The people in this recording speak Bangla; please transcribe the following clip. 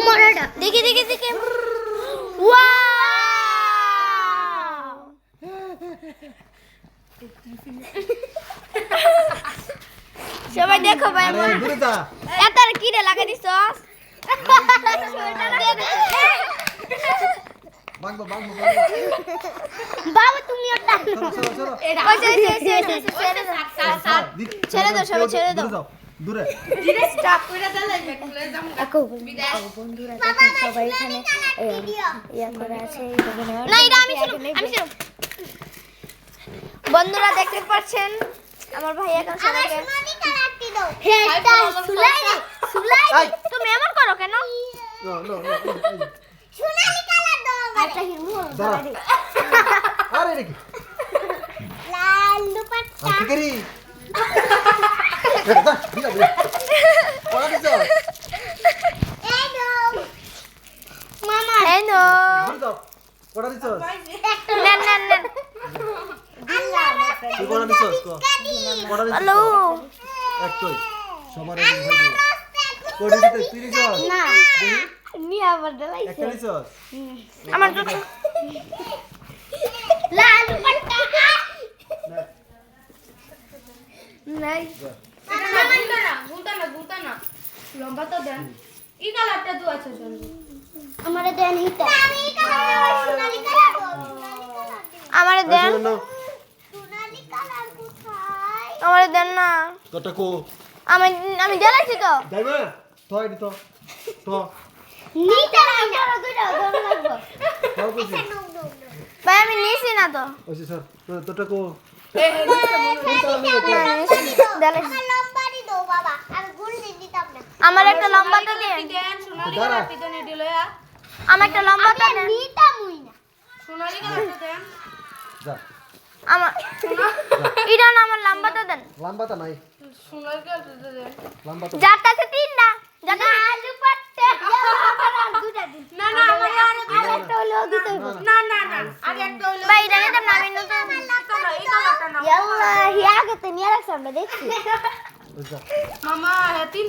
মোড়াটা দেখি ওয়াও সবাই দেখো ভাই আরে দূরে যা এটার কি রে লাগা দিছস বাংবো বাবা তুমি ওটা চলো ছেড়ে দাও সবাই ছেড়ে দাও দূরে ধীরে স্টপ করে দিলে চলে যাম বন্ধুরা দেখো সবাই এখানে ইয়া করে আছে না এটা আমি ছিল বন্ধুরা দেখতে পাচ্ছেন আমার ভাই এখন সবাইকে সোনালি কালারটি দাও এটা সুলাই তুমি এমন করো কেন নো সোনালি কালার দাও আচ্ছা হিরমু আরে রে কি লাল দুপাট্টা কি করি দিলা ওরা দিছো এই নাও মামা এই নো দূরে যাও ওরা দিছো নেন তুই ওরা দিছো ওরা দিছো হ্যালো একটাই সবার ভাই কোডি দিতে তুই দিছো না নি আবার দেলাইছে একটা দিছো আমার তো লাল দুপাট্টা নাই গুলতা না লম্বা তো দেন এই কালারটা তো আছে চল আমারে দেন হিটা আমি কালার সোনালি কালার আমারে দেন সোনালি কালার কোথায় আমারে দেন না কটা কো আমি দেলাইছি তো দাইবা তোই দিত তো নিতে আমরা দুইটা দম লাগবে তাও কইছি ভাই আমি নিছি না তো ওই স্যার তোটা কো আমার একটা লম্বাটা দেন দেন সোনালি কালারটি দেন এটি লয়া আমার একটা লম্বাটা দেন নিতা মুই না সোনালি কালারটা দেন যা আমার এটা না আমার লম্বাটা দেন লম্বাটা নাই সোনালি কালারটা দেন লম্বাটা যাতাছে তিনটা যাতা আলু পাটতে দুটা দিন না আমার আরেকটা হলো দিতে না আর একটা হলো ভাই এটা নিতাম না আমি নতুন এই কালারটা না ইয়াল্লাহ আগে তো নিয়ে রাখছি আমরা দেখছি যা মামা তিনটা